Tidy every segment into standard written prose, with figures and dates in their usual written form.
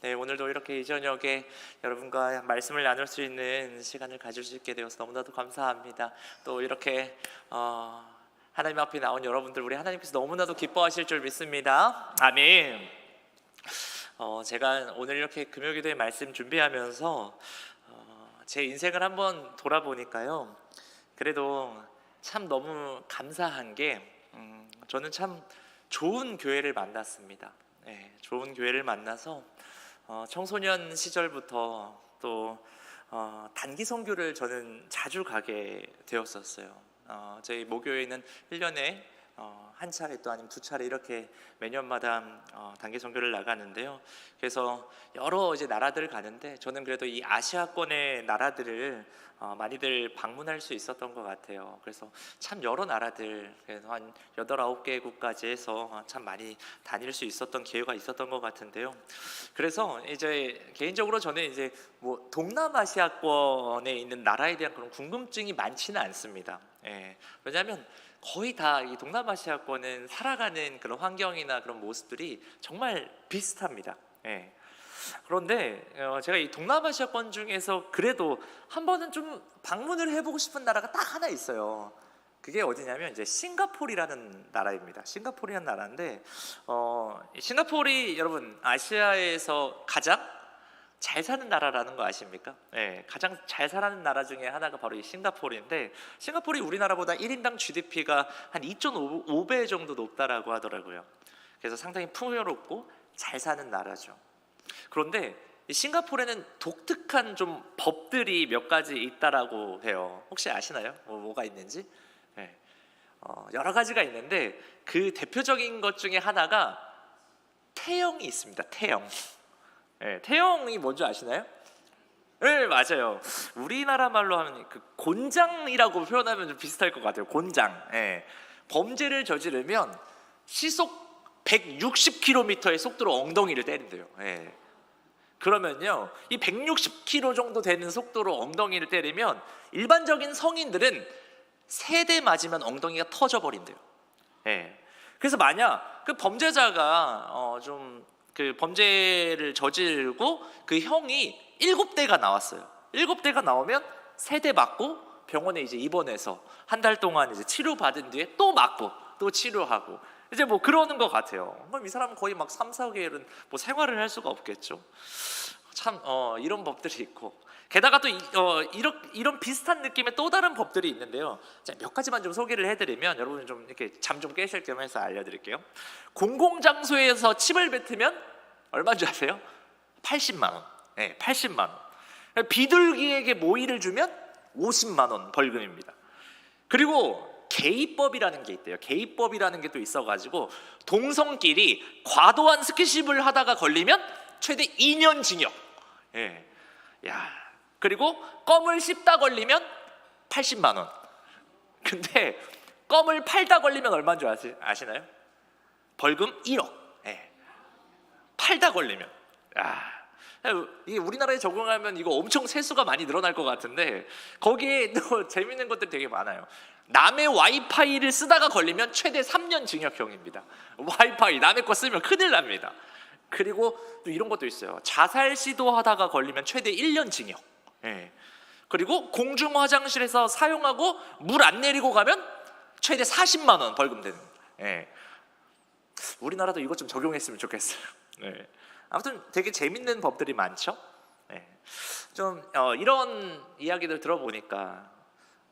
네, 오늘도 이렇게 이 저녁에 여러분과 말씀을 나눌 수 있는 시간을 가질 수 있게 되어서 너무나도 감사합니다. 또 이렇게 하나님 앞에 나온 여러분들, 우리 하나님께서 너무나도 기뻐하실 줄 믿습니다. 아멘. 제가 오늘 이렇게 금요기도의 말씀 준비하면서 제 인생을 한번 돌아보니까요, 그래도 참 너무 감사한 게 저는 참 좋은 교회를 만났습니다. 네, 좋은 교회를 만나서 청소년 시절부터 또 단기 선교를 저는 자주 가게 되었었어요. 저희 모교회는 1년에 한 차례 또 아니면 두 차례 이렇게 매년마다 단기 선교를 나가는데요. 그래서 여러 이제 나라들을 가는데 저는 그래도 이 아시아권의 나라들을 많이들 방문할 수 있었던 것 같아요. 그래서 참 여러 나라들, 그래서 한 8, 9개국까지 해서 참 많이 다닐 수 있었던 기회가 있었던 것 같은데요. 그래서 이제 개인적으로 저는 이제 뭐 동남아시아권에 있는 나라에 대한 그런 궁금증이 많지는 않습니다. 왜냐하면 거의 다 이 동남아시아권은 살아가는 그런 환경이나 그런 모습들이 정말 비슷합니다. 그런데 제가 이 동남아시아권 중에서 그래도 한 번은 좀 방문을 해보고 싶은 나라가 딱 하나 있어요. 그게 어디냐면 이제 싱가포르라는 나라입니다. 싱가포르라는 나라인데 싱가포르이 여러분 아시아에서 가장 잘 사는 나라라는 거 아십니까? 가장 잘 사는 나라 중에 하나가 바로 이 싱가포르인데, 싱가포르이 우리나라보다 1인당 GDP가 한 2.5배 정도 높다라고 하더라고요. 그래서 상당히 풍요롭고 잘 사는 나라죠. 그런데 이 싱가포르에는 독특한 좀 법들이 몇 가지 있다라고 해요. 혹시 아시나요? 뭐가 있는지? 여러 가지가 있는데 그 대표적인 것 중에 하나가 태형이 있습니다. 태형. 태형이 뭔지 아시나요? 네, 맞아요. 우리나라 말로 하면 그 곤장이라고 표현하면 좀 비슷할 것 같아요. 곤장. 범죄를 저지르면 시속 160km의 속도로 엉덩이를 때린대요. 그러면요, 이 160km 정도 되는 속도로 엉덩이를 때리면 일반적인 성인들은 3대 맞으면 엉덩이가 터져버린대요. 그래서 만약 그 범죄자가 좀 그 범죄를 저지르고 그 형이 7대가 나왔어요. 7대가 나오면 3대 맞고 병원에 이제 입원해서 한 달 동안 이제 치료받은 뒤에 또 맞고 또 치료하고 이제 뭐 그러는 것 같아요. 그럼 이 사람은 거의 막 3, 4개월은 뭐 생활을 할 수가 없겠죠. 참 이런 법들이 있고, 게다가 또 이런 비슷한 느낌의 또 다른 법들이 있는데요. 몇 가지만 좀 소개를 해드리면 여러분 좀 이렇게 잠 좀 깨실 겸 해서 알려드릴게요. 공공장소에서 침을 뱉으면 얼마인 줄 아세요? 80만 원. 80만 원. 비둘기에게 모이를 주면 50만 원 벌금입니다. 그리고 게이법이라는 게 있대요. 게이법이라는 게 또 있어가지고 동성끼리 과도한 스킨십을 하다가 걸리면 최대 2년 징역. 그리고 껌을 씹다 걸리면 80만 원. 근데 껌을 팔다 걸리면 얼마인 줄 아시나요? 벌금 1억. 팔다 걸리면. 이게 우리나라에 적용하면 이거 엄청 세수가 많이 늘어날 것 같은데, 거기에 또 재밌는 것들이 되게 많아요. 남의 와이파이를 쓰다가 걸리면 최대 3년 징역형입니다. 와이파이 남의 거 쓰면 큰일 납니다. 그리고 또 이런 것도 있어요. 자살 시도하다가 걸리면 최대 1년 징역. 그리고 공중 화장실에서 사용하고 물 안 내리고 가면 최대 40만 원 벌금 되는. 우리나라도 이것 좀 적용했으면 좋겠어요. 아무튼 되게 재밌는 법들이 많죠. 좀 이런 이야기들 들어보니까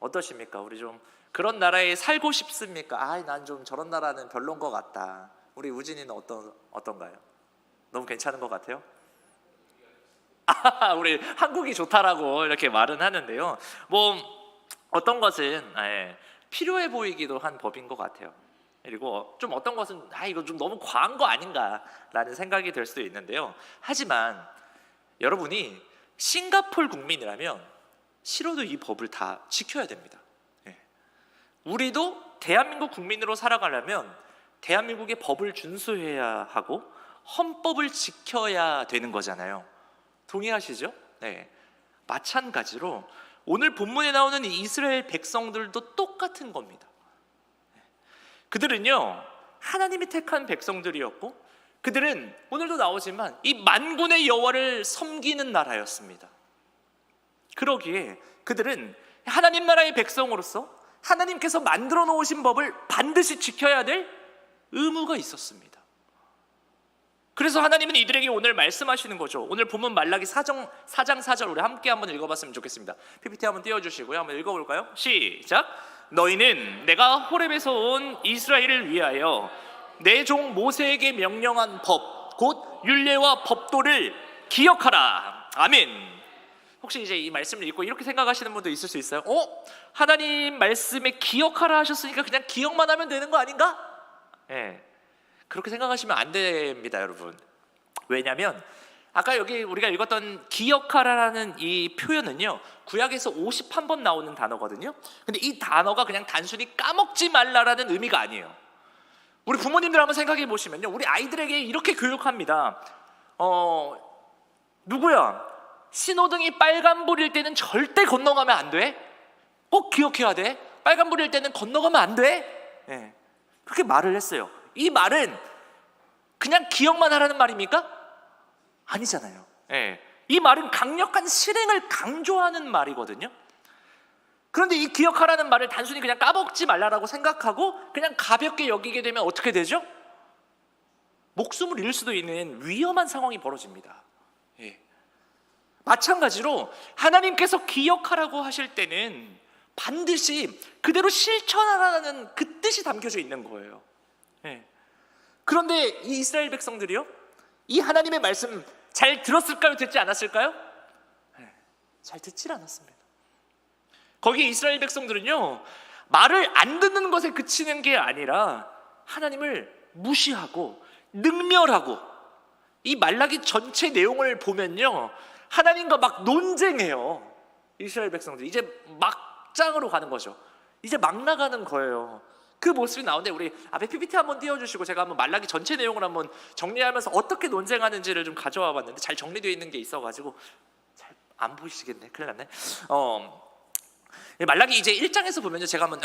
어떠십니까? 우리 좀 그런 나라에 살고 싶습니까? 난 좀 저런 나라는 별론 것 같다. 우리 우진이는 어떤가요? 너무 괜찮은 것 같아요? 우리 한국이 좋다라고 이렇게 말은 하는데요. 뭐 어떤 것은 필요해 보이기도 한 법인 것 같아요. 그리고 좀 어떤 것은 이거 좀 너무 과한 거 아닌가라는 생각이 들 수도 있는데요. 하지만 여러분이 싱가포르 국민이라면 싫어도 이 법을 다 지켜야 됩니다. 우리도 대한민국 국민으로 살아가려면 대한민국의 법을 준수해야 하고 헌법을 지켜야 되는 거잖아요. 동의하시죠? 마찬가지로 오늘 본문에 나오는 이 이스라엘 백성들도 똑같은 겁니다. 그들은요, 하나님이 택한 백성들이었고 그들은 오늘도 나오지만 이 만군의 여호와를 섬기는 나라였습니다. 그러기에 그들은 하나님 나라의 백성으로서 하나님께서 만들어 놓으신 법을 반드시 지켜야 될 의무가 있었습니다. 그래서 하나님은 이들에게 오늘 말씀하시는 거죠. 오늘 본문 말라기 4장 4절 우리 함께 한번 읽어봤으면 좋겠습니다. PPT 한번 띄워주시고요. 한번 읽어볼까요? 시작! 너희는 내가 호렙에서 온 이스라엘을 위하여 내 종 모세에게 명령한 법, 곧 율례와 법도를 기억하라. 아멘. 혹시 이제 이 말씀을 읽고 이렇게 생각하시는 분도 있을 수 있어요. 하나님 말씀에 기억하라 하셨으니까 그냥 기억만 하면 되는 거 아닌가? 네. 그렇게 생각하시면 안 됩니다, 여러분. 왜냐하면 아까 여기 우리가 읽었던 기억하라라는 이 표현은요, 구약에서 51번 나오는 단어거든요. 근데 이 단어가 그냥 단순히 까먹지 말라라는 의미가 아니에요. 우리 부모님들 한번 생각해 보시면요, 우리 아이들에게 이렇게 교육합니다. 누구야? 신호등이 빨간불일 때는 절대 건너가면 안 돼. 꼭 기억해야 돼. 빨간불일 때는 건너가면 안 돼. 네. 그렇게 말을 했어요. 이 말은 그냥 기억만 하라는 말입니까? 아니잖아요. 네. 이 말은 강력한 실행을 강조하는 말이거든요. 그런데 이 기억하라는 말을 단순히 그냥 까먹지 말라라고 생각하고 그냥 가볍게 여기게 되면 어떻게 되죠? 목숨을 잃을 수도 있는 위험한 상황이 벌어집니다. 예. 마찬가지로 하나님께서 기억하라고 하실 때는 반드시 그대로 실천하라는 그 뜻이 담겨져 있는 거예요. 예. 그런데 이 이스라엘 백성들이요, 이 하나님의 말씀 잘 들었을까요? 듣지 않았을까요? 예. 잘 듣질 않았습니다. 거기 이스라엘 백성들은요, 말을 안 듣는 것에 그치는 게 아니라 하나님을 무시하고 능멸하고, 이 말라기 전체 내용을 보면요, 하나님과 막 논쟁해요. 이스라엘 백성들 이제 막장으로 가는 거죠. 이제 막 나가는 거예요. 그 모습이 나오는데 우리 앞에 PPT 한번 띄워주시고 제가 한번 말라기 전체 내용을 한번 정리하면서 어떻게 논쟁하는지를 좀 가져와 봤는데 잘 정리되어 있는 게 있어가지고 잘 안 보이시겠네. 큰일 났네. 말라기 이제 1장에서 보면요, 제가 한번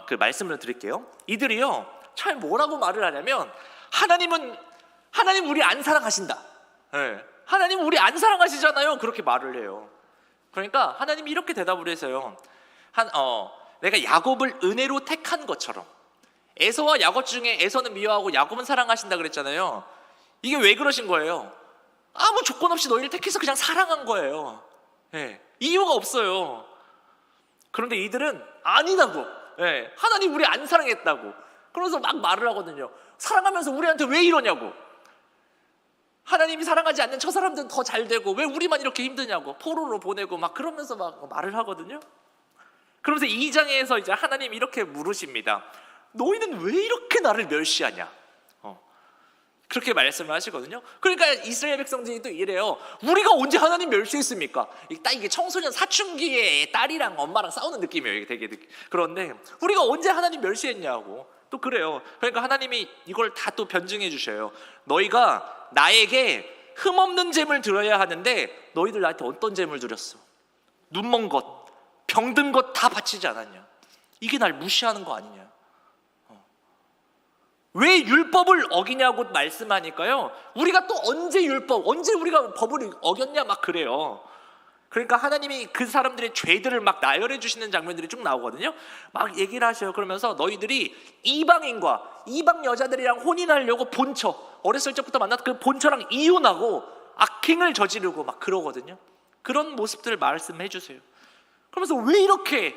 그 말씀을 드릴게요. 이들이요 참 뭐라고 말을 하냐면 하나님 우리 안 사랑하신다. 네. 하나님 우리 안 사랑하시잖아요. 그렇게 말을 해요. 그러니까 하나님이 이렇게 대답을 해서요, 내가 야곱을 은혜로 택한 것처럼, 에서와 야곱 중에 에서는 미워하고 야곱은 사랑하신다 그랬잖아요. 이게 왜 그러신 거예요? 아무 조건 없이 너희를 택해서 그냥 사랑한 거예요. 네. 이유가 없어요. 그런데 이들은 아니다고. 네. 하나님 우리 안 사랑했다고. 그러면서 막 말을 하거든요. 사랑하면서 우리한테 왜 이러냐고. 하나님이 사랑하지 않는 저 사람들은 더 잘 되고 왜 우리만 이렇게 힘드냐고 포로로 보내고 막 그러면서 막 말을 하거든요. 그러면서 2장에서 이제 하나님이 이렇게 물으십니다. 너희는 왜 이렇게 나를 멸시하냐? 그렇게 말씀을 하시거든요. 그러니까 이스라엘 백성들이 또 이래요. 우리가 언제 하나님 멸시했습니까? 딱 이게 청소년 사춘기에 딸이랑 엄마랑 싸우는 느낌이에요. 이게 되게 그런데 우리가 언제 하나님 멸시했냐고 또 그래요. 그러니까 하나님이 이걸 다 또 변증해 주셔요. 너희가 나에게 흠없는 재물 드려야 하는데 너희들 나한테 어떤 재물 드렸어? 눈먼 것, 병든 것 다 바치지 않았냐? 이게 날 무시하는 거 아니냐? 왜 율법을 어기냐고 말씀하니까요, 우리가 또 언제 우리가 법을 어겼냐 막 그래요. 그러니까 하나님이 그 사람들의 죄들을 막 나열해 주시는 장면들이 쭉 나오거든요. 막 얘기를 하셔요. 그러면서 너희들이 이방인과 이방 여자들이랑 혼인하려고 어렸을 적부터 만났던 그 본처랑 이혼하고 악행을 저지르고 막 그러거든요. 그런 모습들을 말씀해 주세요. 그러면서 너네 왜 이렇게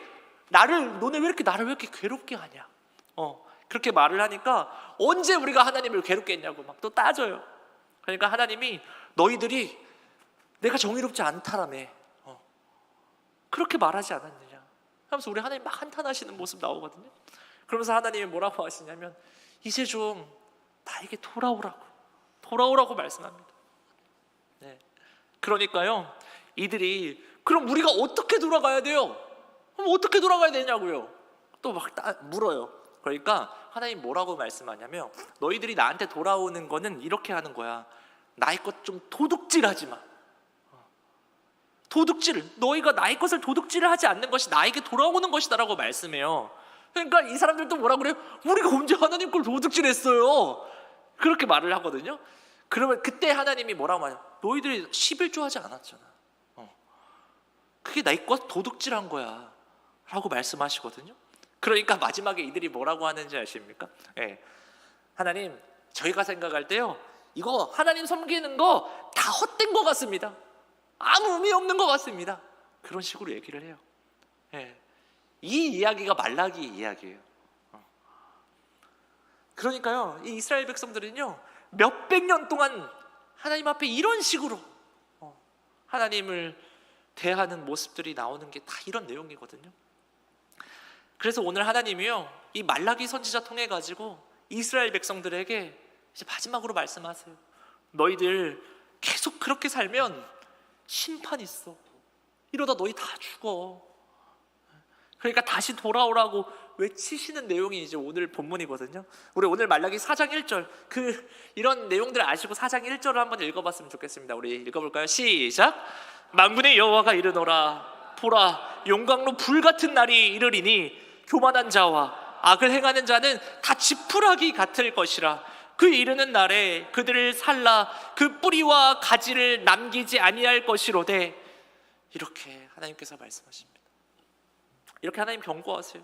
나를 왜 이렇게 괴롭게 하냐? 그렇게 말을 하니까 언제 우리가 하나님을 괴롭게 했냐고 막 또 따져요. 그러니까 하나님이 너희들이 내가 정의롭지 않다라며 그렇게 말하지 않았느냐 하면서 우리 하나님 막 한탄하시는 모습 나오거든요. 그러면서 하나님이 뭐라고 하시냐면 이제 좀 나에게 돌아오라고 말씀합니다. 네. 그러니까요, 이들이 그럼 우리가 어떻게 돌아가야 돼요? 그럼 어떻게 돌아가야 되냐고요? 또 막 물어요. 그러니까 하나님 뭐라고 말씀하냐면 너희들이 나한테 돌아오는 거는 이렇게 하는 거야. 나의 것 좀 도둑질하지 마. 너희가 나의 것을 도둑질을 하지 않는 것이 나에게 돌아오는 것이다라고 말씀해요. 그러니까 이 사람들도 뭐라 그래요? 우리가 언제 하나님 걸 도둑질했어요? 그렇게 말을 하거든요. 그러면 그때 하나님이 뭐라고 하냐? 너희들이 11조 하지 않았잖아. 그게 나의 것 도둑질한 거야 라고 말씀하시거든요. 그러니까 마지막에 이들이 뭐라고 하는지 아십니까? 하나님, 저희가 생각할 때요, 이거 하나님 섬기는 거 다 헛된 것 같습니다. 아무 의미 없는 것 같습니다. 그런 식으로 얘기를 해요. 이 이야기가 말라기 이야기예요. 그러니까요, 이 이스라엘 백성들은요, 몇백 년 동안 하나님 앞에 이런 식으로 하나님을 대하는 모습들이 나오는 게 다 이런 내용이거든요. 그래서 오늘 하나님이요, 이 말라기 선지자 통해 가지고 이스라엘 백성들에게 이제 마지막으로 말씀하세요. 너희들 계속 그렇게 살면 심판이 있어. 이러다 너희 다 죽어. 그러니까 다시 돌아오라고 외치시는 내용이 이제 오늘 본문이거든요. 우리 오늘 말라기 4장 1절 이런 내용들 아시고 4장 1절을 한번 읽어봤으면 좋겠습니다. 우리 읽어볼까요? 시작. 만군의 여호와가 이르노라. 보라, 용광로 불같은 날이 이르리니 교만한 자와 악을 행하는 자는 다 지푸라기 같을 것이라. 그 이르는 날에 그들을 살라 그 뿌리와 가지를 남기지 아니할 것이로되. 이렇게 하나님께서 말씀하십니다. 이렇게 하나님 경고하세요.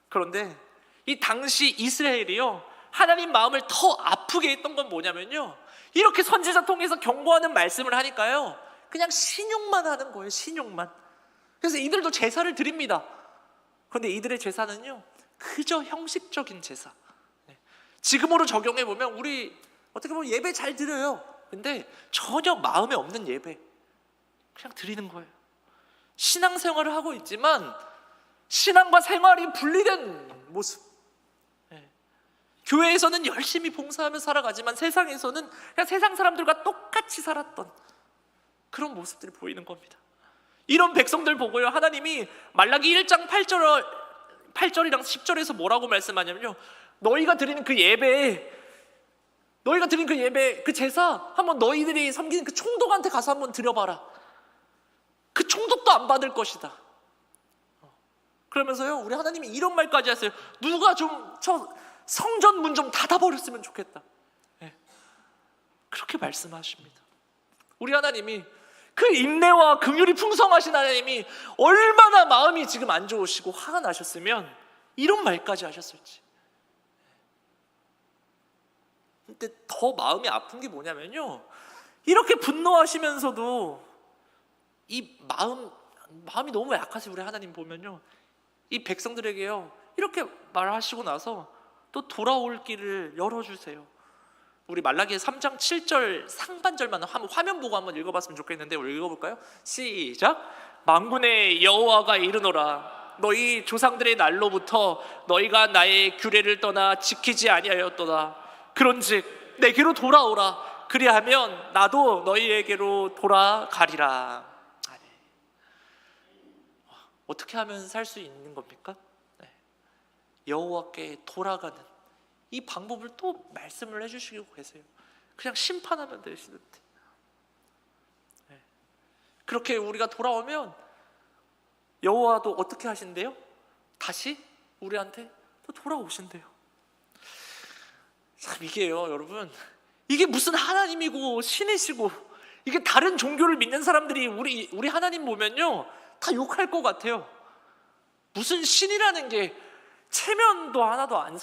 그런데 이 당시 이스라엘이요, 하나님 마음을 더 아프게 했던 건 뭐냐면요, 이렇게 선지자 통해서 경고하는 말씀을 하니까요, 그냥 신용만 하는 거예요. 신용만. 그래서 이들도 제사를 드립니다. 그런데 이들의 제사는요, 그저 형식적인 제사. 지금으로 적용해 보면 우리 어떻게 보면 예배 잘 드려요. 근데 전혀 마음에 없는 예배 그냥 드리는 거예요. 신앙생활을 하고 있지만 신앙과 생활이 분리된 모습. 교회에서는 열심히 봉사하며 살아가지만 세상에서는 그냥 세상 사람들과 똑같이 살았던 그런 모습들이 보이는 겁니다. 이런 백성들 보고요, 하나님이 말라기 1장 8절이랑 10절에서 뭐라고 말씀하냐면요, 너희가 드리는 그 예배, 그 제사 한번 너희들이 섬기는 그 총독한테 가서 한번 드려봐라. 그 총독도 안 받을 것이다. 그러면서요, 우리 하나님이 이런 말까지 하세요. 누가 좀 저 성전 문 좀 닫아버렸으면 좋겠다. 그렇게 말씀하십니다. 우리 하나님이, 그 인내와 긍휼이 풍성하신 하나님이 얼마나 마음이 지금 안 좋으시고 화가 나셨으면 이런 말까지 하셨을지. 근데 더 마음이 아픈 게 뭐냐면요, 이렇게 분노하시면서도 이 마음이 너무 약하세요. 우리 하나님 보면요, 이 백성들에게요, 이렇게 말하시고 나서 또 돌아올 길을 열어주세요. 우리 말라기 3장 7절 상반절만 한번 화면 보고 한번 읽어봤으면 좋겠는데, 우리 읽어볼까요? 시작. 만군의 여호와가 이르노라. 너희 조상들의 날로부터 너희가 나의 규례를 떠나 지키지 아니하였도다. 그런즉 내게로 돌아오라. 그리하면 나도 너희에게로 돌아가리라. 어떻게 하면 살 수 있는 겁니까? 여호와께 돌아가는 이 방법을 또 말씀을 해주시고 계세요. 그냥 심판하면 되시는데. 그렇게 우리가 돌아오면 여호와도 어떻게 하신대요? 다시 우리한테 또 돌아오신대요. 참, 이게요, 여러분, 이게 무슨 하나님이고 신이시고, 이게 다른 종교를 믿는 사람들이 우리 하나님 보면요, 다 욕할 것 같아요. 무슨 신이라는 게 체면도 하나도 안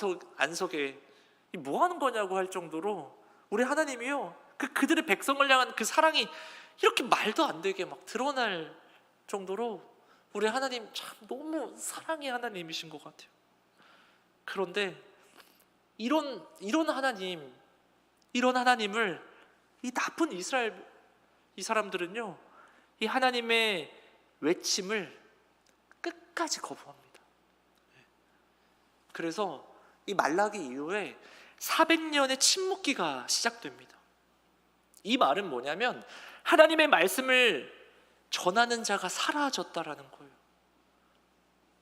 서게 뭐 하는 거냐고 할 정도로 우리 하나님이요, 그들의 백성을 향한 그 사랑이 이렇게 말도 안 되게 막 드러날 정도로 우리 하나님 참 너무 사랑의 하나님이신 것 같아요. 그런데 이런 하나님을 이 나쁜 이스라엘 이 사람들은요, 이 하나님의 외침을 끝까지 거부합니다. 그래서 이 말라기 이후에 400년의 침묵기가 시작됩니다. 이 말은 뭐냐면 하나님의 말씀을 전하는 자가 사라졌다라는 거예요.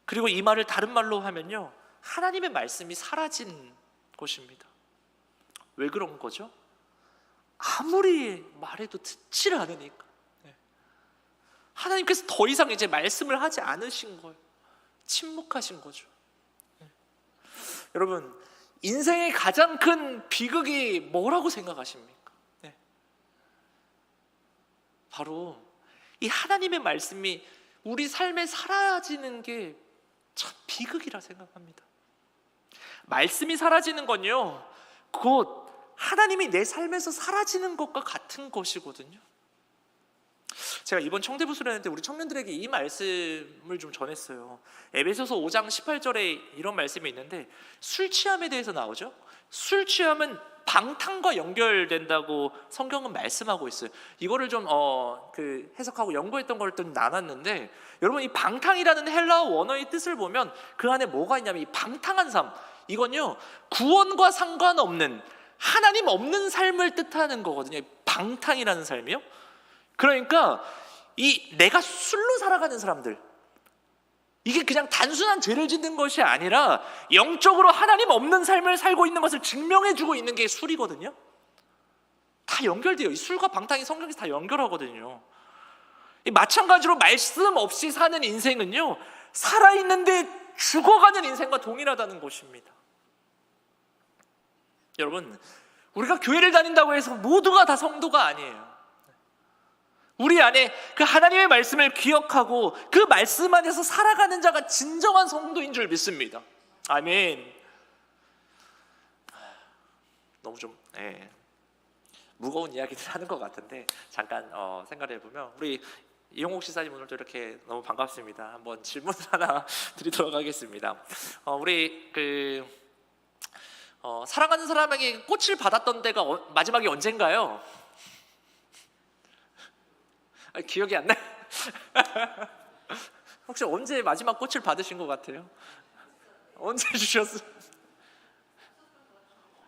그리고 이 말을 다른 말로 하면요, 하나님의 말씀이 사라진 것입니다. 왜 그런 거죠? 아무리 말해도 듣질 않으니까. 하나님께서 더 이상 이제 말씀을 하지 않으신 거예요. 침묵하신 거죠. 여러분, 인생의 가장 큰 비극이 뭐라고 생각하십니까? 바로 이 하나님의 말씀이 우리 삶에 사라지는 게 참 비극이라 생각합니다. 말씀이 사라지는 건요, 곧 하나님이 내 삶에서 사라지는 것과 같은 것이거든요. 제가 이번 청대부 수련회 때 우리 청년들에게 이 말씀을 좀 전했어요. 에베소서 5장 18절에 이런 말씀이 있는데, 술 취함에 대해서 나오죠. 술 취함은 방탕과 연결된다고 성경은 말씀하고 있어요. 이거를 좀 해석하고 연구했던 걸 좀 나눴는데, 여러분 이 방탕이라는 헬라어 원어의 뜻을 보면 그 안에 뭐가 있냐면, 이 방탕한 삶, 이건요 구원과 상관없는 하나님 없는 삶을 뜻하는 거거든요. 방탕이라는 삶이요. 그러니까 이 내가 술로 살아가는 사람들, 이게 그냥 단순한 죄를 짓는 것이 아니라 영적으로 하나님 없는 삶을 살고 있는 것을 증명해주고 있는 게 술이거든요. 다 연결돼요. 이 술과 방탕이 성경에서 다 연결하거든요. 마찬가지로 말씀 없이 사는 인생은요, 살아있는데 죽어가는 인생과 동일하다는 것입니다. 여러분, 우리가 교회를 다닌다고 해서 모두가 다 성도가 아니에요. 우리 안에 그 하나님의 말씀을 기억하고 그 말씀 안에서 살아가는 자가 진정한 성도인 줄 믿습니다. 아멘. 너무 좀 무거운 이야기를 하는 것 같은데 잠깐 생각해 보면, 우리 이용옥 시사님 오늘도 이렇게 너무 반갑습니다. 한번 질문을 하나 드리도록 하겠습니다. 우리 사랑하는 사람에게 꽃을 받았던 때가 마지막이 언젠가요? 기억이 안 나요? 혹시 언제 마지막 꽃을 받으신 것 같아요? 언제 주셨어요?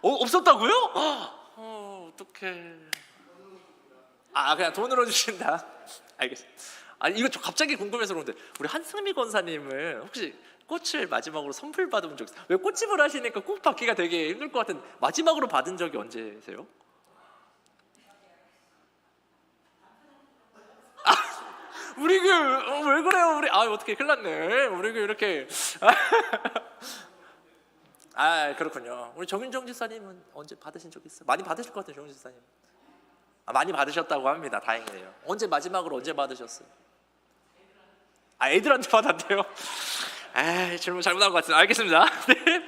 없었다고요? 어떡해. 그냥 돈으로 주신다. 알겠습니다. 이거 저 갑자기 궁금해서 그런데, 우리 한승미 권사님은 혹시 꽃을 마지막으로 선물 받은 적 있어요? 왜 꽃집을 하시니까 꽃 받기가 되게 힘들 것 같은, 마지막으로 받은 적이 언제세요? 우리 왜 그래요? 우리 어떻게 큰일 났네. 우리 이렇게 그렇군요. 우리 정윤정 지사님은 언제 받으신 적 있어요? 많이 받으실 것 같아요, 정윤정 지사님. 많이 받으셨다고 합니다. 다행이네요. 마지막으로 언제 받으셨어요? 애들한테 받았대요. 질문 잘못한 것 같은데. 알겠습니다. 네.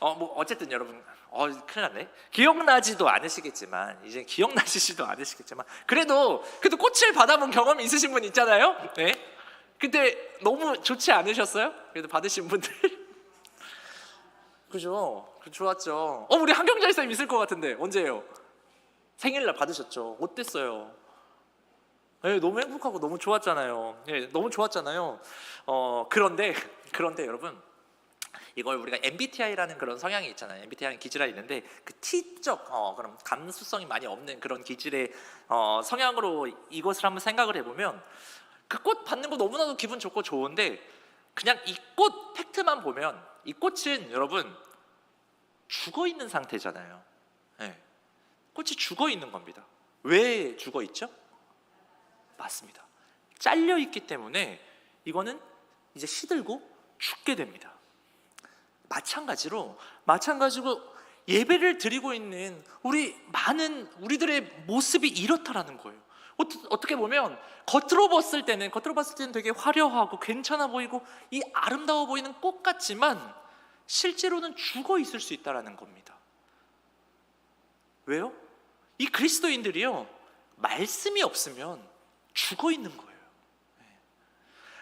어쨌든 여러분, 큰일 났네. 기억나지도 않으시겠지만, 이제 기억나시지도 않으시겠지만, 그래도 꽃을 받아본 경험이 있으신 분 있잖아요. 네. 근데 너무 좋지 않으셨어요? 그래도 받으신 분들. 그죠? 좋았죠. 우리 한경자 이사님 있을 것 같은데 언제예요? 생일날 받으셨죠? 어땠어요? 너무 행복하고 너무 좋았잖아요. 너무 좋았잖아요. 그런데 여러분, 이걸 우리가 MBTI라는 그런 성향이 있잖아요. MBTI는 기질이 있는데, 그 T적 그런 감수성이 많이 없는 그런 기질의 성향으로 이것을 한번 생각을 해보면, 그 꽃 받는 거 너무나도 기분 좋고 좋은데, 그냥 이 꽃 팩트만 보면 이 꽃은 여러분 죽어 있는 상태잖아요. 꽃이 죽어 있는 겁니다. 왜 죽어 있죠? 맞습니다. 잘려 있기 때문에 이거는 이제 시들고 죽게 됩니다. 마찬가지로 예배를 드리고 있는 우리들의 모습이 이렇다라는 거예요. 어떻게 보면 겉으로 봤을 때는 되게 화려하고 괜찮아 보이고 이 아름다워 보이는 꽃 같지만, 실제로는 죽어 있을 수 있다라는 겁니다. 왜요? 이 그리스도인들이요, 말씀이 없으면 죽어 있는 거예요.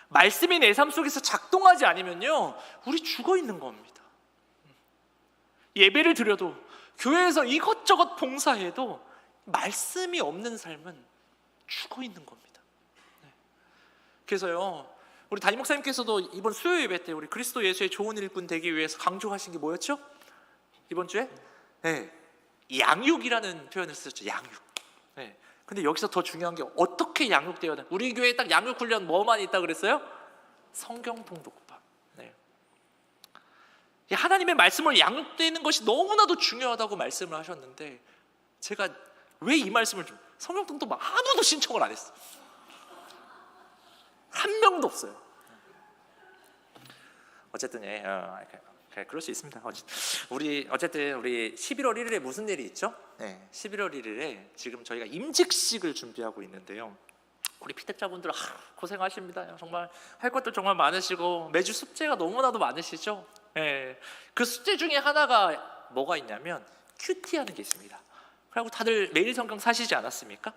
말씀이 내 삶 속에서 작동하지 않으면요, 우리 죽어 있는 겁니다. 예배를 드려도, 교회에서 이것저것 봉사해도 말씀이 없는 삶은 죽어 있는 겁니다. 그래서요, 우리 담임 목사님께서도 이번 수요 예배 때 우리 그리스도 예수의 좋은 일꾼 되기 위해서 강조하신 게 뭐였죠? 이번 주에? 양육이라는 표현을 쓰셨죠. 양육. 근데 여기서 더 중요한 게, 어떻게 양육되어야 돼? 우리 교회에 딱 양육 훈련 뭐만 있다 그랬어요? 성경 통독반. 하나님의 말씀을 양육되는 것이 너무나도 중요하다고 말씀을 하셨는데, 제가 왜 이 말씀을 성경 통독반 아무도 신청을 안 했어요. 한 명도 없어요. 어쨌든 그럴 수 있습니다. 어쨌든 우리 11월 1일에 무슨 일이 있죠? 11월 1일에 지금 저희가 임직식을 준비하고 있는데요. 우리 피택자분들 고생하십니다. 정말 할 것도 정말 많으시고 매주 숙제가 너무나도 많으시죠. 예. 그 숙제 중에 하나가 뭐가 있냐면 큐티 하는 게 있습니다. 그리고 다들 매일 성경 사시지 않았습니까?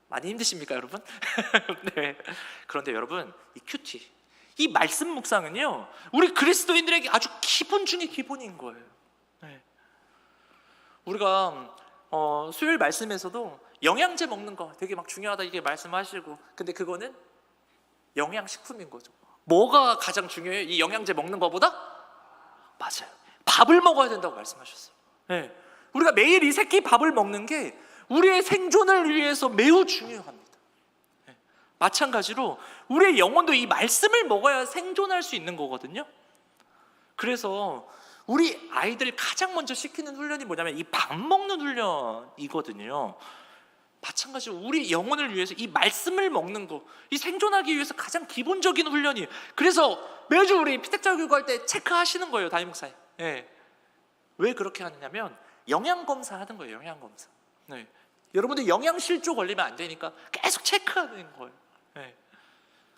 많이 힘드십니까 여러분? 네. 그런데 여러분 이 큐티, 이 말씀 묵상은요 우리 그리스도인들에게 아주 기본 중에 기본인 거예요. 네. 우리가 수요일 말씀에서도 영양제 먹는 거 되게 막 중요하다 이게 말씀하시고, 근데 그거는 영양식품인 거죠. 뭐가 가장 중요해요? 이 영양제 먹는 거보다? 맞아요. 밥을 먹어야 된다고 말씀하셨어요. 네. 우리가 매일 이 새끼 밥을 먹는 게 우리의 생존을 위해서 매우 중요합니다. 네. 마찬가지로 우리의 영혼도 이 말씀을 먹어야 생존할 수 있는 거거든요. 그래서 우리 아이들 가장 먼저 시키는 훈련이 뭐냐면 이 밥 먹는 훈련이거든요. 마찬가지로 우리 영혼을 위해서 이 말씀을 먹는 거, 이 생존하기 위해서 가장 기본적인 훈련이에요. 그래서 매주 우리 피택자 교육할 때 체크하시는 거예요, 담임 목사님. 네. 왜 그렇게 하느냐면 영양검사 하는 거예요. 영양검사. 네. 여러분들 영양실조 걸리면 안 되니까 계속 체크하는 거예요. 네.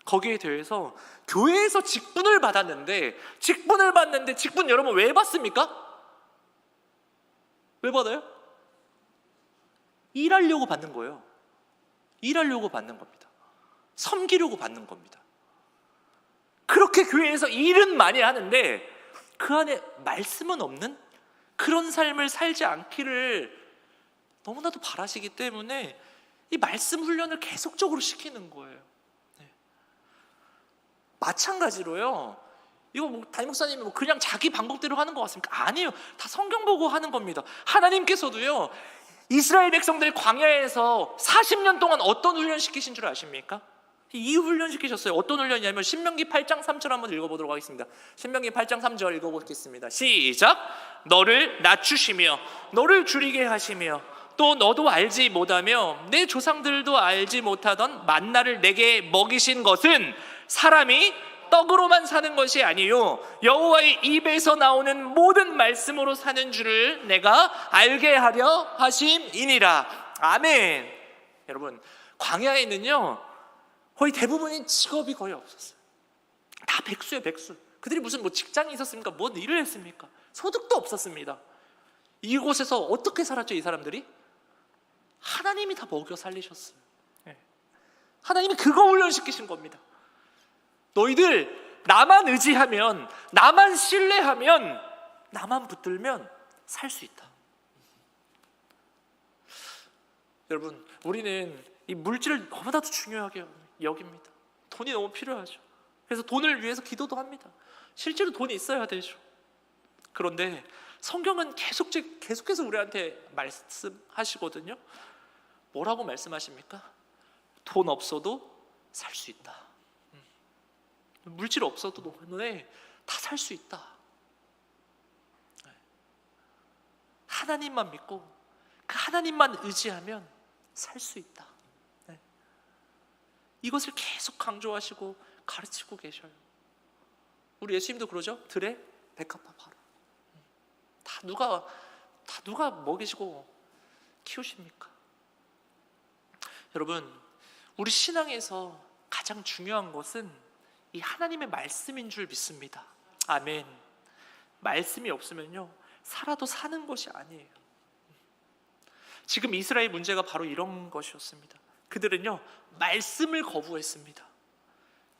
거기에 대해서 교회에서 직분을 받았는데, 직분 여러분 왜 받습니까? 왜 받아요? 일하려고 받는 거예요. 일하려고 받는 겁니다. 섬기려고 받는 겁니다. 그렇게 교회에서 일은 많이 하는데 그 안에 말씀은 없는 그런 삶을 살지 않기를 너무나도 바라시기 때문에 이 말씀 훈련을 계속적으로 시키는 거예요. 네. 마찬가지로요, 이거 뭐 담임 목사님이 뭐 그냥 자기 방법대로 하는 것 같습니까? 아니에요. 다 성경 보고 하는 겁니다. 하나님께서도요 이스라엘 백성들 광야에서 40년 동안 어떤 훈련 시키신 줄 아십니까? 이 훈련 시키셨어요. 어떤 훈련이냐면 신명기 8장 3절 한번 읽어보도록 하겠습니다. 신명기 8장 3절 읽어보겠습니다. 시작. 너를 낮추시며 너를 줄이게 하시며 또 너도 알지 못하며 내 조상들도 알지 못하던 만나를 내게 먹이신 것은 사람이 떡으로만 사는 것이 아니요 여호와의 입에서 나오는 모든 말씀으로 사는 줄을 내가 알게 하려 하심이니라. 아멘. 여러분 광야에는요 거의 대부분이 직업이 거의 없었어요. 다 백수예요, 백수. 그들이 무슨 뭐 직장이 있었습니까? 뭔 일을 했습니까? 소득도 없었습니다. 이곳에서 어떻게 살았죠, 이 사람들이? 하나님이 다 먹여 살리셨어요. 네. 하나님이 그거 훈련시키신 겁니다. 너희들 나만 의지하면, 나만 신뢰하면, 나만 붙들면 살 수 있다. 여러분, 우리는 이 물질을 너무나도 중요하게 여깁니다. 돈이 너무 필요하죠. 그래서 돈을 위해서 기도도 합니다. 실제로 돈이 있어야 되죠. 그런데 성경은 계속해서 우리한테 말씀하시거든요. 뭐라고 말씀하십니까? 돈 없어도 살 수 있다. 물질 없어도 너네 다 살 수 있다. 하나님만 믿고 그 하나님만 의지하면 살 수 있다. 이것을 계속 강조하시고 가르치고 계셔요. 우리 예수님도 그러죠. 들에 백합화 봐라. 다 누가 먹이시고 키우십니까? 여러분, 우리 신앙에서 가장 중요한 것은 이 하나님의 말씀인 줄 믿습니다. 아멘. 말씀이 없으면요 살아도 사는 것이 아니에요. 지금 이스라엘 문제가 바로 이런 것이었습니다. 그들은요 말씀을 거부했습니다.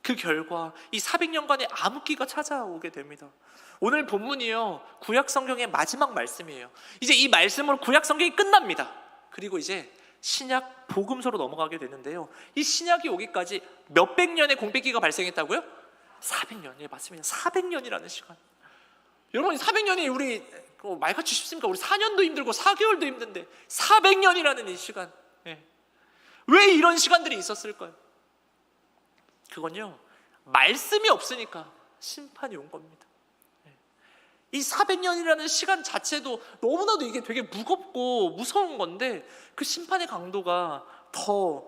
그 결과 이 400년간의 암흑기가 찾아오게 됩니다. 오늘 본문이요 구약 성경의 마지막 말씀이에요. 이제 이 말씀으로 구약 성경이 끝납니다. 그리고 이제 신약 복음서로 넘어가게 되는데요, 이 신약이 오기까지 몇백 년의 공백기가 발생했다고요? 400년. 예, 맞습니다. 400년이라는 시간. 여러분 400년이 우리 말같이 쉽습니까? 우리 4년도 힘들고 4개월도 힘든데 400년이라는 이 시간. 예. 왜 이런 시간들이 있었을까요? 그건요 말씀이 없으니까 심판이 온 겁니다. 이 400년이라는 시간 자체도 너무나도 이게 되게 무겁고 무서운 건데 그 심판의 강도가 더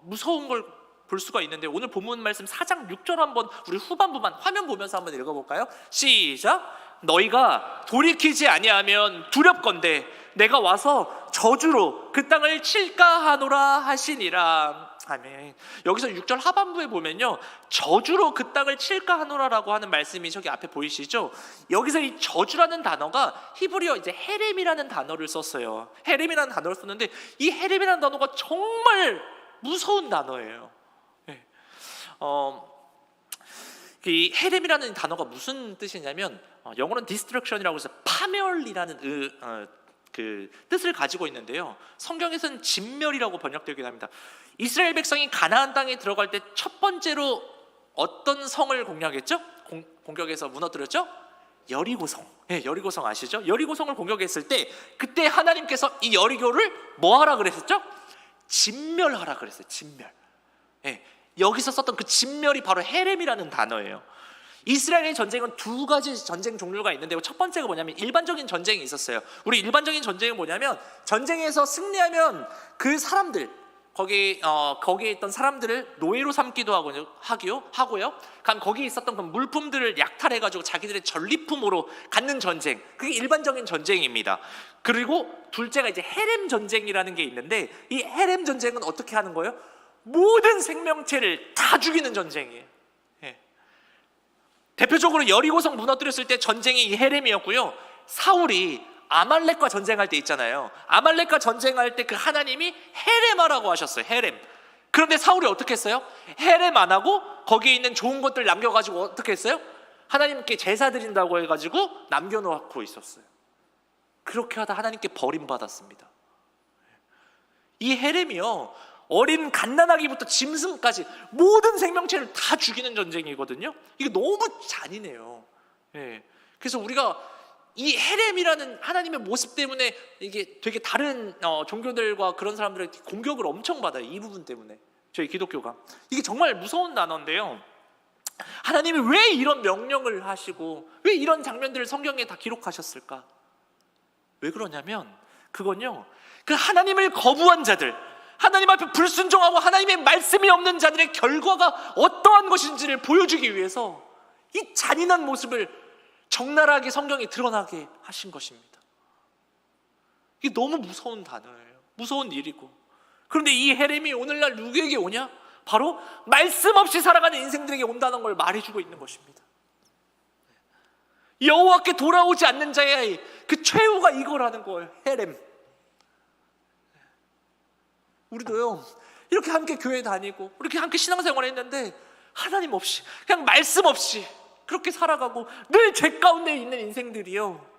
무서운 걸 볼 수가 있는데, 오늘 본문 말씀 4장 6절 한번 우리 후반부만 화면 보면서 한번 읽어볼까요? 시작. 너희가 돌이키지 아니하면 두렵건대 내가 와서 저주로 그 땅을 칠까 하노라 하시니라. 아멘. 여기서 6절 하반부에 보면요, 저주로 그 땅을 칠까 하노라라고 하는 말씀이 저기 앞에 보이시죠? 여기서 이 저주라는 단어가 히브리어 이제 헤렘이라는 단어를 썼어요. 헤렘이라는 단어를 썼는데 이 헤렘이라는 단어가 정말 무서운 단어예요. 네. 이 헤렘이라는 단어가 무슨 뜻이냐면 영어로는 destruction이라고 해서 파멸이라는 그 뜻을 가지고 있는데요, 성경에서는 진멸이라고 번역되기도 합니다. 이스라엘 백성이 가나안 땅에 들어갈 때 첫 번째로 어떤 성을 공략했죠? 공격해서 무너뜨렸죠? 여리고성. 네, 여리고성 아시죠? 여리고성을 공격했을 때 그때 하나님께서 이 여리고를 뭐 하라 그랬었죠? 진멸하라 그랬어요. 진멸. 네, 여기서 썼던 그 진멸이 바로 헤렘이라는 단어예요. 이스라엘의 전쟁은 두 가지 전쟁 종류가 있는데, 첫 번째가 뭐냐면 일반적인 전쟁이 있었어요. 우리 일반적인 전쟁은 뭐냐면 전쟁에서 승리하면 그 사람들, 거기에 있던 사람들을 노예로 삼기도 하고요. 그럼 거기에 있었던 그 물품들을 약탈해가지고 자기들의 전리품으로 갖는 전쟁, 그게 일반적인 전쟁입니다. 그리고 둘째가 이제 헤렘 전쟁이라는 게 있는데, 이 헤렘 전쟁은 어떻게 하는 거예요? 모든 생명체를 다 죽이는 전쟁이에요. 대표적으로 여리고성 무너뜨렸을 때 전쟁이 이 헤렘이었고요. 사울이 아말렉과 전쟁할 때 있잖아요. 아말렉과 전쟁할 때 그 하나님이 헤렘하라고 하셨어요. 헤렘. 그런데 사울이 어떻게 했어요? 헤렘 안 하고 거기에 있는 좋은 것들 남겨가지고 어떻게 했어요? 하나님께 제사 드린다고 해가지고 남겨놓고 있었어요. 그렇게 하다 하나님께 버림받았습니다. 이 헤렘이요, 어린 갓난아기부터 짐승까지 모든 생명체를 다 죽이는 전쟁이거든요. 이게 너무 잔인해요. 그래서 우리가 이 헤렘이라는 하나님의 모습 때문에 이게 되게 다른 종교들과 그런 사람들의 공격을 엄청 받아요. 이 부분 때문에 저희 기독교가. 이게 정말 무서운 단어인데요, 하나님이 왜 이런 명령을 하시고 왜 이런 장면들을 성경에 다 기록하셨을까? 왜 그러냐면 그건요, 그 하나님을 거부한 자들, 하나님 앞에 불순종하고 하나님의 말씀이 없는 자들의 결과가 어떠한 것인지를 보여주기 위해서 이 잔인한 모습을 적나라하게 성경에 드러나게 하신 것입니다. 이게 너무 무서운 단어예요. 무서운 일이고. 그런데 이 헤렘이 오늘날 누구에게 오냐? 바로 말씀 없이 살아가는 인생들에게 온다는 걸 말해주고 있는 것입니다. 여호와께 돌아오지 않는 자의 그 최후가 이거라는 거예요. 헤렘. 우리도요, 이렇게 함께 교회 다니고 이렇게 함께 신앙생활 했는데 하나님 없이, 그냥 말씀 없이 그렇게 살아가고 늘 죄 가운데 있는 인생들이요,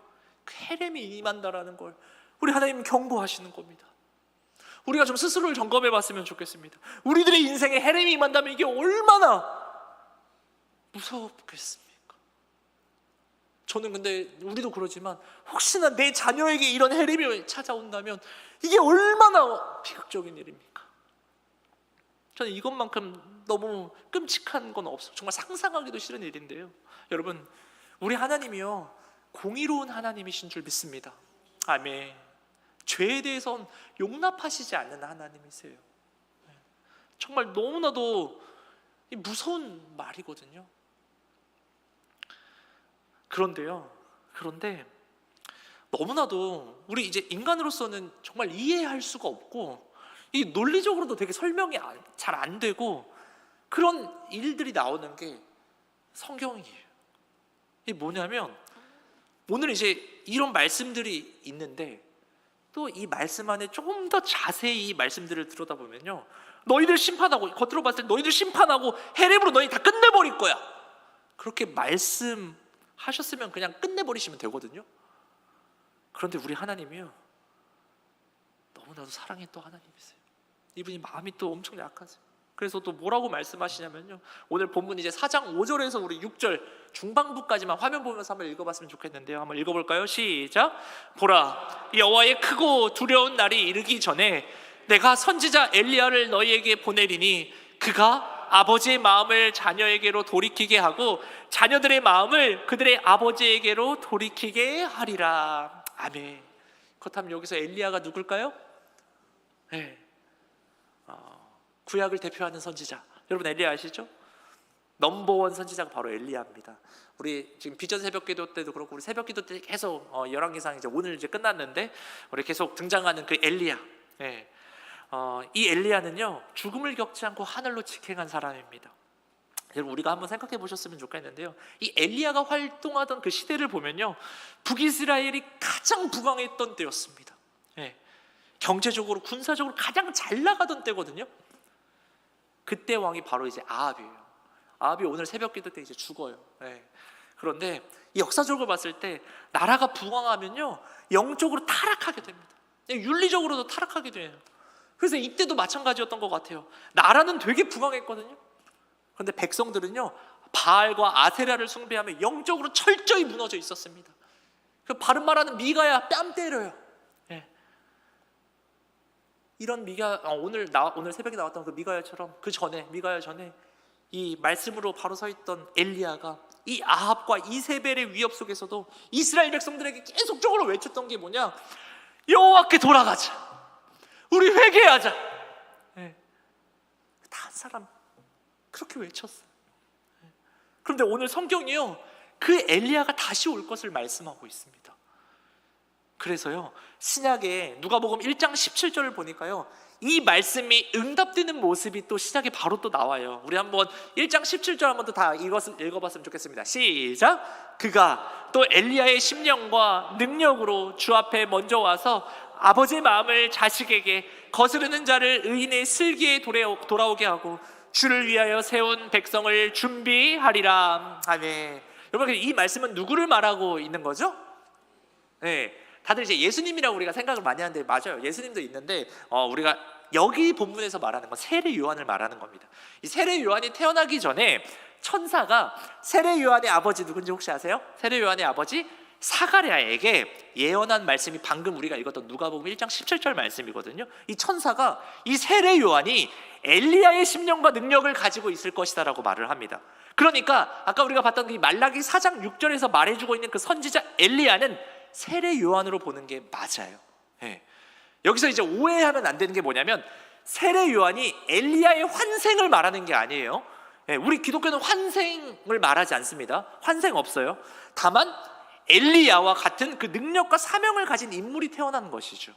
그 헤렘이 임한다라는 걸 우리 하나님 경고하시는 겁니다. 우리가 좀 스스로를 점검해 봤으면 좋겠습니다. 우리들의 인생에 헤렘이 임한다면 이게 얼마나 무섭겠습니까? 저는 근데 우리도 그러지만 혹시나 내 자녀에게 이런 헤렘이 찾아온다면 이게 얼마나 비극적인 일입니까? 저는 이것만큼 너무 끔찍한 건 없어요. 정말 상상하기도 싫은 일인데요, 여러분, 우리 하나님이요, 공의로운 하나님이신 줄 믿습니다. 아멘. 죄에 대해선 용납하시지 않는 하나님이세요. 정말 너무나도 무서운 말이거든요. 그런데 너무나도 우리 이제 인간으로서는 정말 이해할 수가 없고, 이 논리적으로도 되게 설명이 잘 안 되고 그런 일들이 나오는 게 성경이에요. 이게 뭐냐면, 오늘 이제 이런 말씀들이 있는데 또 이 말씀 안에 조금 더 자세히 이 말씀들을 들여다보면요, 너희들 심판하고, 겉으로 봤을 때 너희들 심판하고 헤렘으로 너희 다 끝내버릴 거야, 그렇게 말씀하셨으면 그냥 끝내버리시면 되거든요. 그런데 우리 하나님이요, 너무나도 사랑의 또 하나님이세요. 이분이 마음이 또 엄청 약하세요. 그래서 또 뭐라고 말씀하시냐면요, 오늘 본문 이제 4장 5절에서 우리 6절 중반부까지만 화면 보면서 한번 읽어봤으면 좋겠는데요. 한번 읽어볼까요? 시작. 보라, 여호와의 크고 두려운 날이 이르기 전에 내가 선지자 엘리야를 너희에게 보내리니 그가 아버지의 마음을 자녀에게로 돌이키게 하고 자녀들의 마음을 그들의 아버지에게로 돌이키게 하리라. 아멘. 그렇다면 여기서 엘리야가 누굴까요? 네. 구약을 대표하는 선지자, 여러분 엘리야 아시죠? 넘버원 선지자가 바로 엘리야입니다. 우리 지금 비전 새벽기도 때도 그렇고 우리 새벽기도 때 계속 열왕기상 이제 오늘 이제 끝났는데 우리 계속 등장하는 그 엘리야. 네. 이 엘리야는요 죽음을 겪지 않고 하늘로 직행한 사람입니다. 여러분 우리가 한번 생각해 보셨으면 좋겠는데요, 이 엘리야가 활동하던 그 시대를 보면요 북이스라엘이 가장 부강했던 때였습니다. 경제적으로 군사적으로 가장 잘 나가던 때거든요. 그때 왕이 바로 이제 아합이에요. 아합이 오늘 새벽기도 때 이제 죽어요. 그런데 역사적으로 봤을 때 나라가 부강하면요 영적으로 타락하게 됩니다. 윤리적으로도 타락하게 돼요. 그래서 이때도 마찬가지였던 것 같아요. 나라는 되게 부강했거든요. 그런데 백성들은요 바알과 아세라를 숭배하며 영적으로 철저히 무너져 있었습니다. 그 바른 말하는 미가야 뺨 때려요. 이런 오늘 새벽에 나왔던 그 미가야 전에 이 말씀으로 바로 서 있던 엘리야가 이 아합과 이세벨의 위협 속에서도 이스라엘 백성들에게 계속적으로 외쳤던 게 뭐냐? 여호와께 돌아가자. 우리 회개하자. 다 한 사람 그렇게 외쳤어요. 그런데 오늘 성경이요 그 엘리야가 다시 올 것을 말씀하고 있습니다. 그래서요 신약에 누가복음 1장 17절을 보니까요 이 말씀이 응답되는 모습이 또 신약에 바로 또 나와요. 우리 한번 1장 17절 한번 더 다 읽어봤으면 좋겠습니다. 시작. 그가 또 엘리야의 심령과 능력으로 주 앞에 먼저 와서 아버지의 마음을 자식에게 거스르는 자를 의인의 슬기에 돌아오게 하고 주를 위하여 세운 백성을 준비하리라. 아멘. 여러분 이 말씀은 누구를 말하고 있는 거죠? 다들 이제 예수님이라고 우리가 생각을 많이 하는데 맞아요. 예수님도 있는데 우리가 여기 본문에서 말하는 건 세례 요한을 말하는 겁니다. 이 세례 요한이 태어나기 전에 천사가 세례 요한의 아버지 누군지 혹시 아세요? 세례 요한의 아버지 사가랴에게 예언한 말씀이 방금 우리가 읽었던 누가복음 1장 17절 말씀이거든요. 이 천사가 이 세례 요한이 엘리야의 심령과 능력을 가지고 있을 것이다 라고 말을 합니다. 그러니까 아까 우리가 봤던 이 말라기 4장 6절에서 말해주고 있는 그 선지자 엘리야는 세례 요한으로 보는 게 맞아요. 여기서 이제 오해하면 안 되는 게 뭐냐면 세례 요한이 엘리야의 환생을 말하는 게 아니에요. 우리 기독교는 환생을 말하지 않습니다. 환생 없어요. 다만 엘리야와 같은 그 능력과 사명을 가진 인물이 태어나는 것이죠.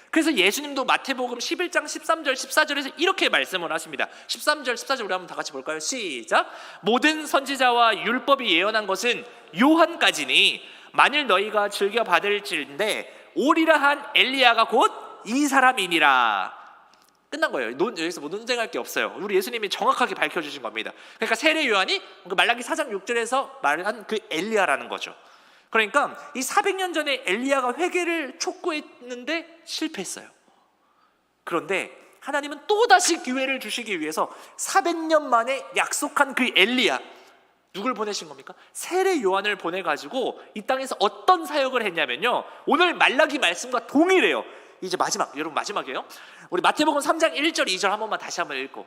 그래서 예수님도 마태복음 11장 13절 14절에서 이렇게 말씀을 하십니다. 13절 14절 우리 한번 다 같이 볼까요? 시작. 모든 선지자와 율법이 예언한 것은 요한까지니 만일 너희가 즐겨 받을지인데 오리라 한 엘리야가 곧 이 사람이니라. 끝난 거예요. 여기서 뭐 논쟁할 게 없어요. 우리 예수님이 정확하게 밝혀주신 겁니다. 그러니까 세례 요한이 말라기 4장 6절에서 말한 그 엘리야라는 거죠. 그러니까 이 400년 전에 엘리야가 회개를 촉구했는데 실패했어요. 그런데 하나님은 또다시 기회를 주시기 위해서 400년 만에 약속한 그 엘리야, 누굴 보내신 겁니까? 세례 요한을 보내가지고 이 땅에서 어떤 사역을 했냐면요 오늘 말라기 말씀과 동일해요. 이제 여러분 마지막이에요. 우리 마태복음 3장 1절 2절 한 번만 다시 한번 읽고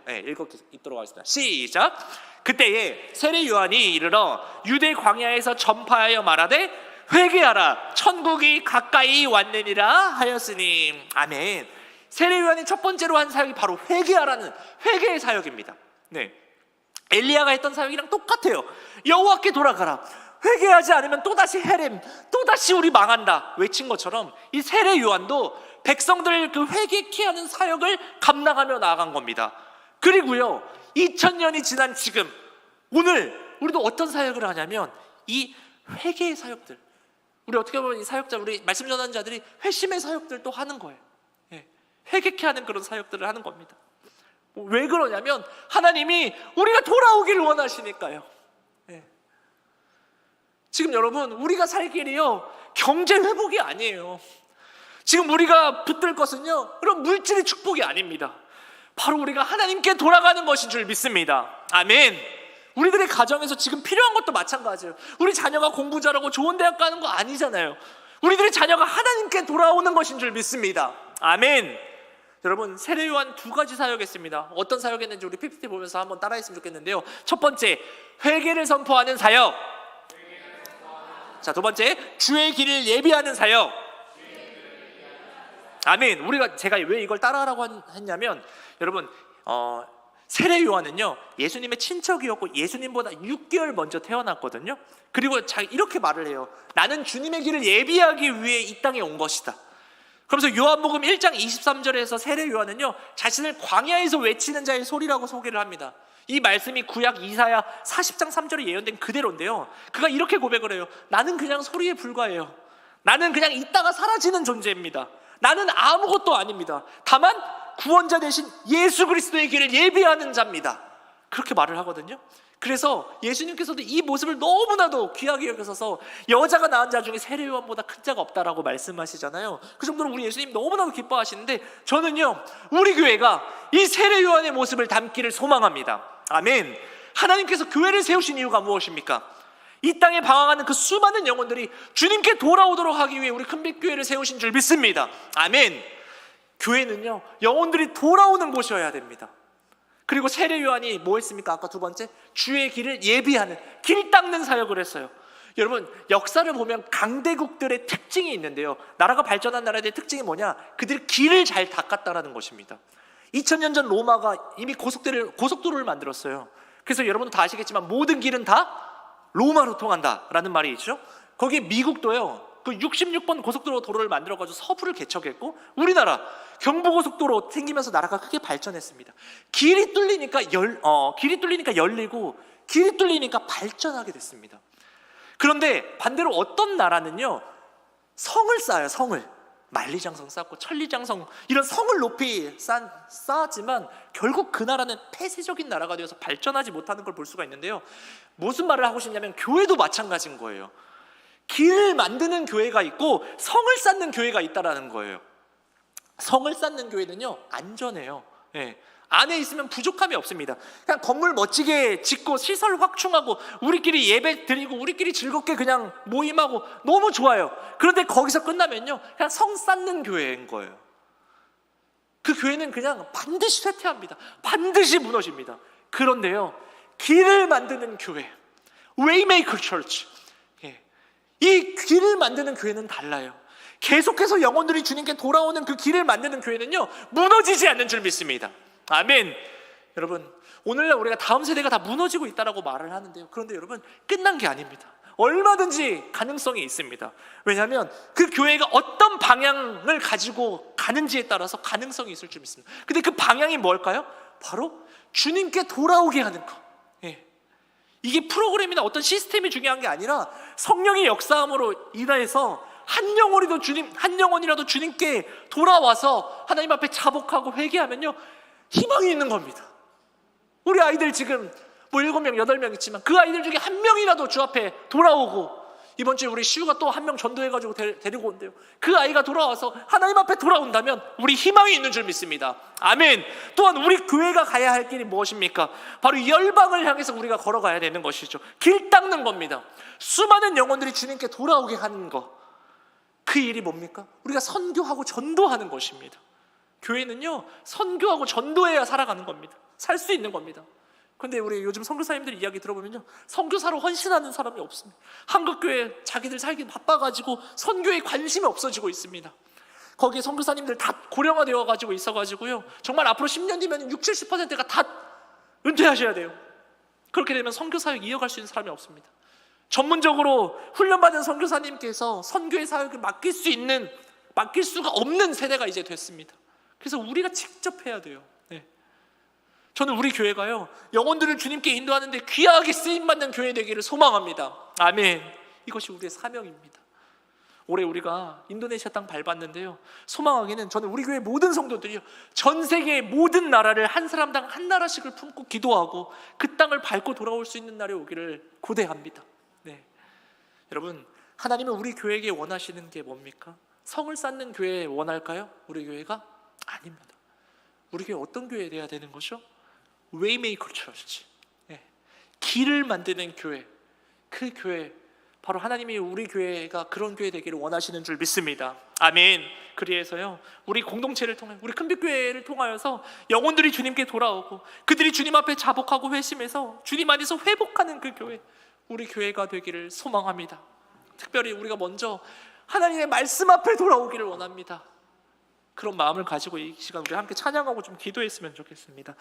있도록 하겠습니다. 시작. 그때에 세례 요한이 이르러 유대 광야에서 전파하여 말하되 회개하라 천국이 가까이 왔느니라 하였으니. 아멘. 세례 요한이 첫 번째로 한 사역이 바로 회개하라는 회개의 사역입니다. 엘리야가 했던 사역이랑 똑같아요. 여호와께 돌아가라. 회개하지 않으면 또다시 헤렘, 또다시 우리 망한다 외친 것처럼 이 세례 요한도 백성들을 그 회개케 하는 사역을 감당하며 나아간 겁니다. 그리고요 2000년이 지난 지금 오늘 우리도 어떤 사역을 하냐면 이 회개의 사역들, 우리 어떻게 보면 이 사역자, 우리 말씀 전하는 자들이 회심의 사역들도 하는 거예요. 회개케 하는 그런 사역들을 하는 겁니다. 왜 그러냐면 하나님이 우리가 돌아오기를 원하시니까요. 지금 여러분 우리가 살 길이요 경제 회복이 아니에요. 지금 우리가 붙들 것은요 그런 물질의 축복이 아닙니다. 바로 우리가 하나님께 돌아가는 것인 줄 믿습니다. 아멘. 우리들의 가정에서 지금 필요한 것도 마찬가지예요. 우리 자녀가 공부 잘하고 좋은 대학 가는 거 아니잖아요. 우리들의 자녀가 하나님께 돌아오는 것인 줄 믿습니다. 아멘. 여러분 세례 요한 2가지 사역했습니다. 어떤 사역했는지 우리 PPT 보면서 한번 따라했으면 좋겠는데요. 첫 번째 회개를 선포하는 사역. 자, 두 번째 주의 길을 예비하는 사역. 아멘. 제가 왜 이걸 따라하라고 했냐면 여러분 세례 요한은요 예수님의 친척이었고 예수님보다 6개월 먼저 태어났거든요. 그리고 이렇게 말을 해요. 나는 주님의 길을 예비하기 위해 이 땅에 온 것이다. 그러면서 요한복음 1장 23절에서 세례 요한은요, 자신을 광야에서 외치는 자의 소리라고 소개를 합니다. 이 말씀이 구약 이사야 40장 3절에 예언된 그대로인데요, 그가 이렇게 고백을 해요. 나는 그냥 소리에 불과해요. 나는 그냥 있다가 사라지는 존재입니다. 나는 아무것도 아닙니다. 다만 구원자 되신 예수 그리스도의 길을 예비하는 자입니다. 그렇게 말을 하거든요. 그래서 예수님께서도 이 모습을 너무나도 귀하게 여기셔서 여자가 낳은 자 중에 세례 요한보다 큰 자가 없다라고 말씀하시잖아요. 그 정도로 우리 예수님 너무나도 기뻐하시는데, 저는요, 우리 교회가 이 세례 요한의 모습을 담기를 소망합니다. 아멘. 하나님께서 교회를 세우신 이유가 무엇입니까? 이 땅에 방황하는 그 수많은 영혼들이 주님께 돌아오도록 하기 위해 우리 큰빛교회를 세우신 줄 믿습니다. 아멘. 교회는요, 영혼들이 돌아오는 곳이어야 됩니다. 그리고 세례 요한이 뭐 했습니까? 아까 두 번째, 주의 길을 예비하는, 길 닦는 사역을 했어요. 여러분, 역사를 보면 강대국들의 특징이 있는데요, 나라가 발전한 나라들의 특징이 뭐냐? 그들이 길을 잘 닦았다라는 것입니다. 2000년 전 로마가 이미 고속도로를 만들었어요. 그래서 여러분도 다 아시겠지만 모든 길은 다 로마로 통한다라는 말이 있죠. 거기에 미국도요, 그 66번 고속도로를 만들어가지고 서부를 개척했고, 우리나라 경부고속도로 생기면서 나라가 크게 발전했습니다. 길이 뚫리니까 열리고, 길이 뚫리니까 발전하게 됐습니다. 그런데 반대로 어떤 나라는요, 성을 쌓아요. 성을 만리장성 쌓고 천리장성, 이런 성을 높이 쌓았지만 결국 그 나라는 폐쇄적인 나라가 되어서 발전하지 못하는 걸 볼 수가 있는데요, 무슨 말을 하고 싶냐면 교회도 마찬가지인 거예요. 길을 만드는 교회가 있고 성을 쌓는 교회가 있다라는 거예요. 성을 쌓는 교회는요, 안전해요. 안에 있으면 부족함이 없습니다. 그냥 건물 멋지게 짓고 시설 확충하고 우리끼리 예배 드리고 우리끼리 즐겁게 그냥 모임하고 너무 좋아요. 그런데 거기서 끝나면요, 그냥 성 쌓는 교회인 거예요. 그 교회는 그냥 반드시 쇠퇴합니다. 반드시 무너집니다. 그런데요, 길을 만드는 교회, Waymaker Church, 이 길을 만드는 교회는 달라요. 계속해서 영혼들이 주님께 돌아오는 그 길을 만드는 교회는요, 무너지지 않는 줄 믿습니다. 아멘. 여러분, 오늘날 우리가 다음 세대가 다 무너지고 있다라고 말을 하는데요, 그런데 여러분, 끝난 게 아닙니다. 얼마든지 가능성이 있습니다. 왜냐하면 그 교회가 어떤 방향을 가지고 가는지에 따라서 가능성이 있을 줄 믿습니다. 근데 그 방향이 뭘까요? 바로 주님께 돌아오게 하는 것. 이게 프로그램이나 어떤 시스템이 중요한 게 아니라 성령의 역사함으로 인해서 한 영혼이라도 주님께 돌아와서 하나님 앞에 자복하고 회개하면요, 희망이 있는 겁니다. 우리 아이들 지금 뭐 7명, 8명 있지만 그 아이들 중에 한 명이라도 주 앞에 돌아오고, 이번 주에 우리 시우가 또 한 명 전도해가지고 데리고 온대요. 그 아이가 돌아와서 하나님 앞에 돌아온다면 우리 희망이 있는 줄 믿습니다. 아멘. 또한 우리 교회가 가야 할 길이 무엇입니까? 바로 열방을 향해서 우리가 걸어가야 되는 것이죠. 길 닦는 겁니다. 수많은 영혼들이 주님께 돌아오게 하는 것, 그 일이 뭡니까? 우리가 선교하고 전도하는 것입니다. 교회는요, 선교하고 전도해야 살아가는 겁니다. 살 수 있는 겁니다. 그런데 우리 요즘 선교사님들 이야기 들어보면요, 선교사로 헌신하는 사람이 없습니다. 한국교회 자기들 살기 바빠가지고 선교에 관심이 없어지고 있습니다. 거기에 선교사님들 다 고령화되어 가지고 있어가지고요, 정말 앞으로 10년 뒤면 60, 70%가 다 은퇴하셔야 돼요. 그렇게 되면 선교사역 이어갈 수 있는 사람이 없습니다. 전문적으로 훈련받은 선교사님께서 선교의 사역을 맡길 수가 없는 세대가 이제 됐습니다. 그래서 우리가 직접 해야 돼요. 저는 우리 교회가요, 영혼들을 주님께 인도하는데 귀하게 쓰임받는 교회 되기를 소망합니다. 아멘. 이것이 우리의 사명입니다. 올해 우리가 인도네시아 땅 밟았는데요, 소망하기는 저는 우리 교회 모든 성도들이요, 전 세계의 모든 나라를 한 사람당 한 나라씩을 품고 기도하고 그 땅을 밟고 돌아올 수 있는 날이 오기를 고대합니다. 여러분, 하나님은 우리 교회에게 원하시는 게 뭡니까? 성을 쌓는 교회 원할까요? 우리 교회가? 아닙니다. 우리 교회 어떤 교회 돼야 되는 거죠? Waymaker Church, 길을 만드는 교회. 그 교회, 바로 하나님이 우리 교회가 그런 교회 되기를 원하시는 줄 믿습니다. 아멘. 그래서요, 우리 공동체를 통해, 우리 큰빛교회를 통하여서 영혼들이 주님께 돌아오고 그들이 주님 앞에 자복하고 회심해서 주님 안에서 회복하는 그 교회, 우리 교회가 되기를 소망합니다. 특별히 우리가 먼저 하나님의 말씀 앞에 돌아오기를 원합니다. 그런 마음을 가지고 이 시간 우리 함께 찬양하고 좀 기도했으면 좋겠습니다.